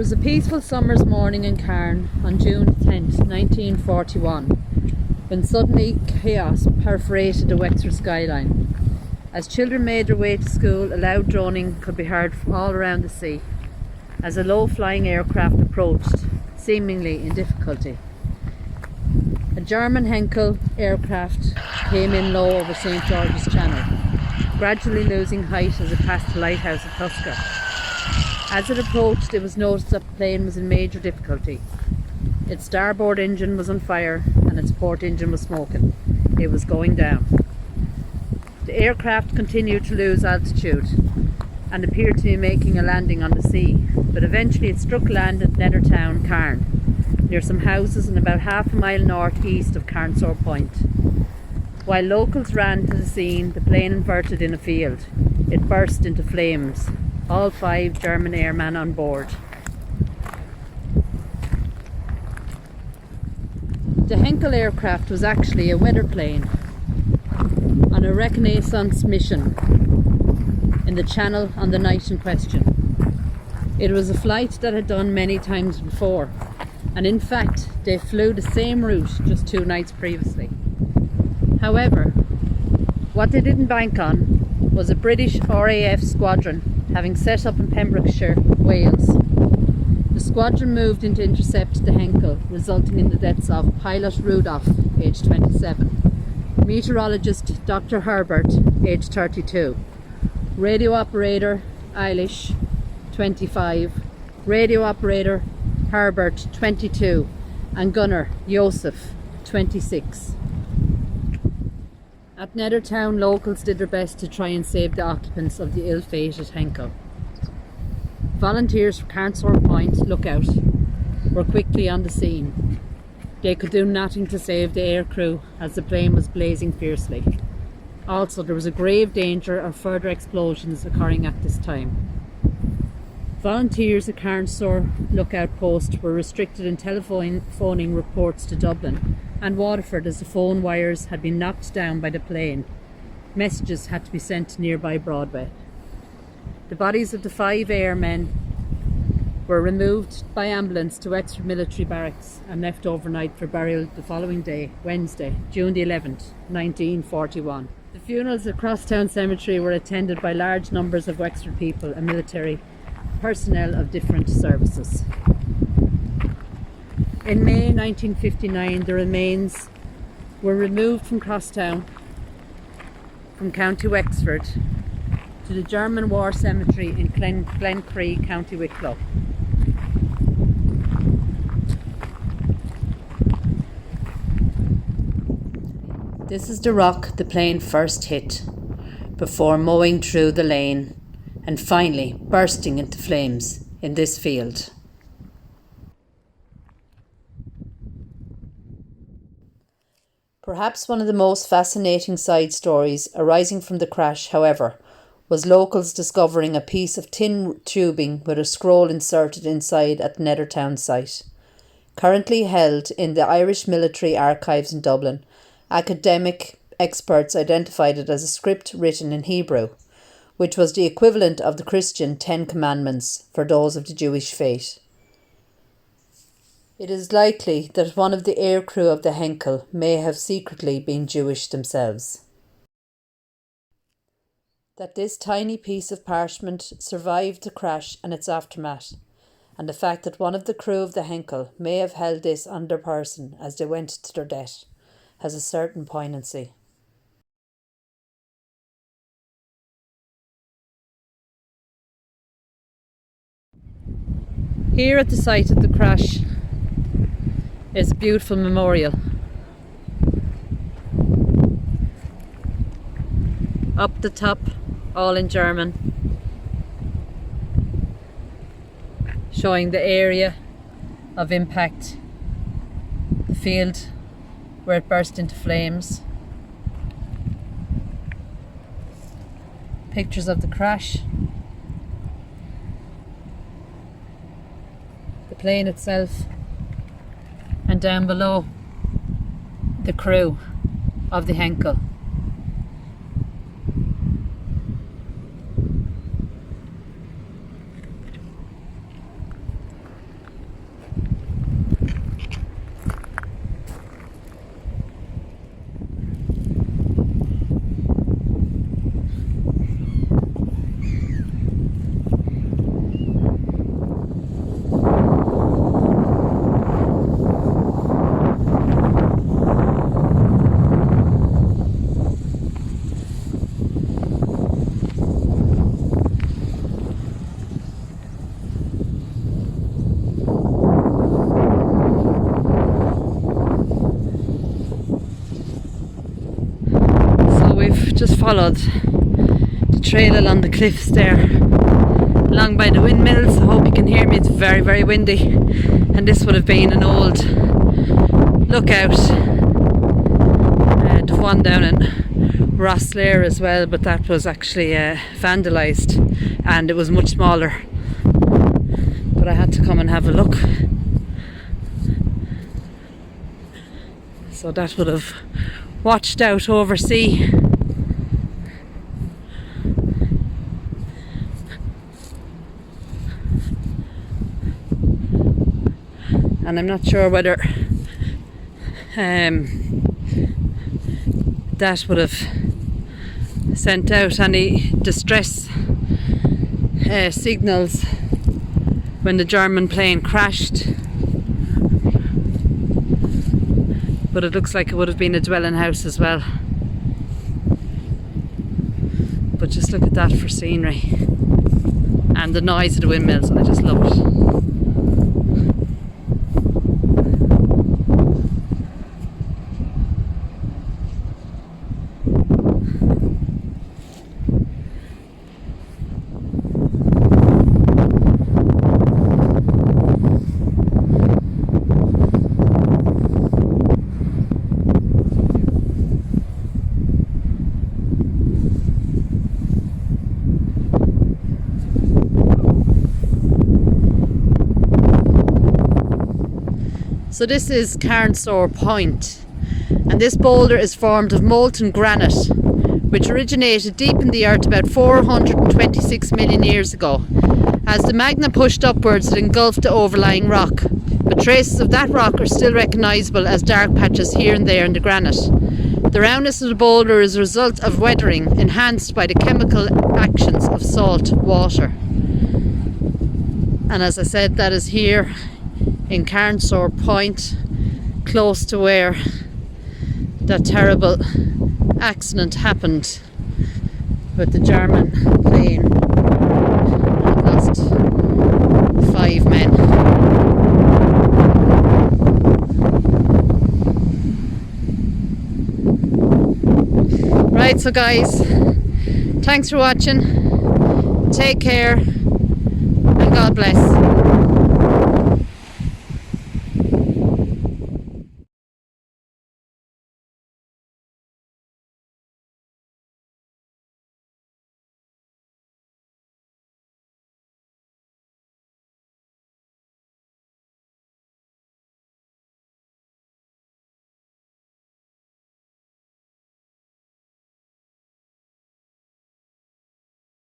was a peaceful summer's morning in Cairn on June 10th, 1941, when suddenly chaos perforated the Wexford skyline. As children made their way to school, a loud droning could be heard from all around the sea as a low-flying aircraft approached, seemingly in difficulty. A German Heinkel aircraft came in low over St George's Channel, gradually losing height as it passed the lighthouse of Tusker. As it approached, it was noticed that the plane was in major difficulty. Its starboard engine was on fire and its port engine was smoking. It was going down. The aircraft continued to lose altitude and appeared to be making a landing on the sea, but eventually it struck land at Nethertown, Cairn, near some houses and about half a mile north-east of Carnsore Point. While locals ran to the scene, the plane inverted in a field. It burst into flames. All 5 German airmen on board. The Heinkel aircraft was actually a weather plane on a reconnaissance mission in the Channel on the night in question. It was a flight that had done many times before, and in fact they flew the same route just 2 nights previously. However, what they didn't bank on was a British RAF squadron having set up in Pembrokeshire, Wales. The squadron moved in to intercept the Heinkel, resulting in the deaths of pilot Rudolf, aged 27, meteorologist Dr Herbert, aged 32, radio operator Alois, 25, radio operator Herbert, 22, and gunner Josef, 26. At Nethertown, locals did their best to try and save the occupants of the ill-fated Heinkel. Volunteers from Carnsore Point Lookout were quickly on the scene. They could do nothing to save the aircrew as the plane was blazing fiercely. Also, there was a grave danger of further explosions occurring at this time. Volunteers at Carnsore Lookout Post were restricted in telephoning reports to Dublin and Waterford as the phone wires had been knocked down by the plane. Messages had to be sent to nearby Broadway. The bodies of the 5 airmen were removed by ambulance to Wexford Military Barracks and left overnight for burial the following day, Wednesday, June the 11th, 1941. The funerals at Crosstown Cemetery were attended by large numbers of Wexford people and military personnel of different services. In May 1959, the remains were removed from Crosstown, from County Wexford, to the German War Cemetery in Glencree, County Wicklow. This is the rock the plane first hit, before mowing through the lane and finally bursting into flames in this field. Perhaps one of the most fascinating side stories arising from the crash, however, was locals discovering a piece of tin tubing with a scroll inserted inside at the Nethertown site. Currently held in the Irish Military Archives in Dublin, academic experts identified it as a script written in Hebrew, which was the equivalent of the Christian 10 Commandments for those of the Jewish faith. It is likely that one of the aircrew of the Heinkel may have secretly been Jewish themselves. That this tiny piece of parchment survived the crash and its aftermath, and the fact that one of the crew of the Heinkel may have held this on their person as they went to their death, has a certain poignancy. Here at the site of the crash is a beautiful memorial. Up the top, all in German, showing the area of impact, the field where it burst into flames, pictures of the crash, the plane itself, and down below the crew of the Heinkel. followed the trail along the cliffs there, along by the windmills. I hope you can hear me, it's very, very windy. And this would have been an old lookout. The one down in Rosslare as well, but that was actually vandalised and it was much smaller. But I had to come and have a look. So that would have watched out over sea. And I'm not sure whether that would have sent out any distress signals when the German plane crashed. But it looks like it would have been a dwelling house as well. But just look at that for scenery. And the noise of the windmills, I just love it. So this is Carnsore Point, and this boulder is formed of molten granite which originated deep in the earth about 426 million years ago. As the magma pushed upwards, it engulfed the overlying rock, but traces of that rock are still recognisable as dark patches here and there in the granite. The roundness of the boulder is a result of weathering enhanced by the chemical actions of salt water. And as I said, that is here in Carnsore Point, close to where that terrible accident happened with the German plane that lost 5 men. Right, so guys, thanks for watching, take care and God bless.